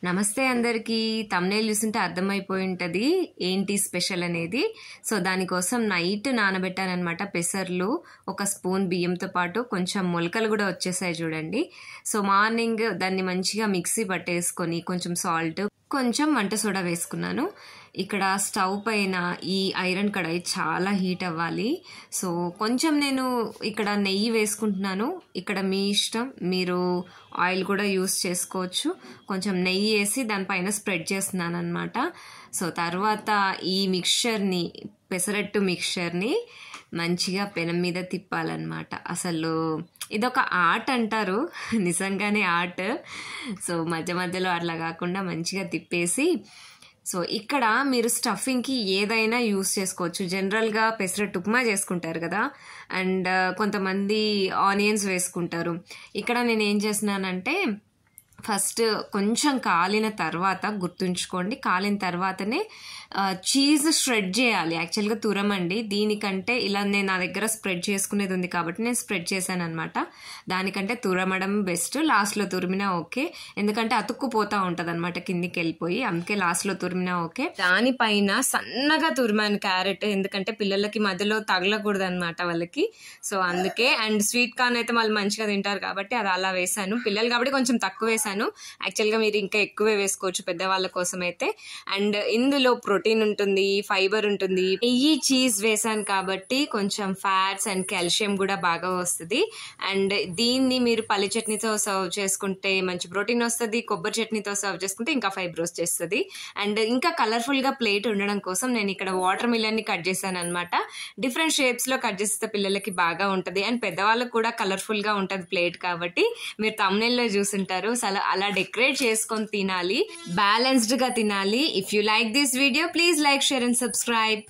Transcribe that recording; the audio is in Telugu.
నమస్తే అందరికీ. థంబ్నెయిల్ చూస్తుంటే అర్థమైపోయి ఉంటుంది ఏంటి స్పెషల్ అనేది. సో దానికోసం నైట్ నానబెట్టానమాట పెసర్లు, ఒక స్పూన్ బియ్యంతో పాటు కొంచెం మొలకలు కూడా వచ్చేసాయి చూడండి. సో మార్నింగ్ దాన్ని మంచిగా మిక్సీ పట్టేసుకొని కొంచెం సాల్ట్, కొంచెం వంట సోడా వేసుకున్నాను. ఇక్కడ స్టవ్ పైన ఈ ఐరన్ కడాయి చాలా హీట్ అవ్వాలి. సో కొంచెం నేను ఇక్కడ నెయ్యి వేసుకుంటున్నాను. ఇక్కడ మీ ఇష్టం, మీరు ఆయిల్ కూడా యూస్ చేసుకోవచ్చు. కొంచెం నెయ్యి వేసి దానిపైన స్ప్రెడ్ చేస్తున్నాను అనమాట. సో తర్వాత ఈ మిక్చర్ని, పెసరట్టు మిక్చర్ని మంచిగా పెనం మీద తిప్పాలన్నమాట. అసలు ఇదొక ఆర్ట్ అంటారు, నిజంగానే ఆర్ట్. సో మధ్య మధ్యలో అట్లా కాకుండా మంచిగా తిప్పేసి, సో ఇక్కడ మీరు స్టఫింగ్కి ఏదైనా యూస్ చేసుకోవచ్చు. జనరల్గా పెసరట్టు ఉప్మా చేసుకుంటారు కదా, అండ్ కొంతమంది ఆనియన్స్ వేసుకుంటారు. ఇక్కడ నేను ఏం చేస్తున్నానంటే, ఫస్ట్ కొంచెం కాలిన తర్వాత, గుర్తుంచుకోండి, కాలిన తర్వాతనే చీజ్ స్ప్రెడ్ చేయాలి. యాక్చువల్గా తురమండి, దీనికంటే ఇలా నేను నా దగ్గర స్ప్రెడ్ చేసుకునేది ఉంది కాబట్టి నేను స్ప్రెడ్ చేశాను అనమాట. దానికంటే తురమడం బెస్ట్. లాస్ట్లో తురిమినా ఓకే, ఎందుకంటే అతుక్కుపోతూ ఉంటుంది అనమాట కిందికి వెళ్ళిపోయి, అందుకే లాస్ట్లో తురిమినా ఓకే. దానిపైన సన్నగా తురిమాను క్యారెట్, ఎందుకంటే పిల్లలకి మధ్యలో తగలకూడదు అనమాట వాళ్ళకి. సో అందుకే. అండ్ స్వీట్ కార్న్ అయితే వాళ్ళు మంచిగా తింటారు కాబట్టి అది అలా వేసాను. పిల్లలు కాబట్టి కొంచెం తక్కువ వేసాను. యాక్చువల్గా మీరు ఇంకా ఎక్కువే వేసుకోవచ్చు పెద్దవాళ్ళ కోసం అయితే. అండ్ ఇందులో ప్రోటీన్ ఉంటుంది, ఫైబర్ ఉంటుంది. నెయ్యి, చీజ్ వేసాను కాబట్టి కొంచెం ఫ్యాట్స్ అండ్ కాల్షియం కూడా బాగా వస్తుంది. అండ్ దీన్ని మీరు పల్లి చట్నీతో సర్వ్ చేసుకుంటే మంచి ప్రోటీన్ వస్తుంది. కొబ్బరి చట్నీతో సర్వ్ చేసుకుంటే ఇంకా ఫైబర్ వచ్చేస్తుంది. అండ్ ఇంకా కలర్ఫుల్గా ప్లేట్ ఉండడం కోసం నేను ఇక్కడ వాటర్ మిలన్ని కట్ చేశాను అనమాట. డిఫరెంట్ షేప్స్లో కట్ చేస్తే పిల్లలకి బాగా ఉంటుంది. అండ్ పెద్దవాళ్ళకి కూడా కలర్ఫుల్గా ఉంటుంది ప్లేట్ కాబట్టి మీరు థంబ్నెయిల్లో చూసుంటారు. అలా డెకరేట్ చేసుకొని తినాలి, బ్యాలెన్స్డ్గా తినాలి. If you like this video, please like, share and subscribe.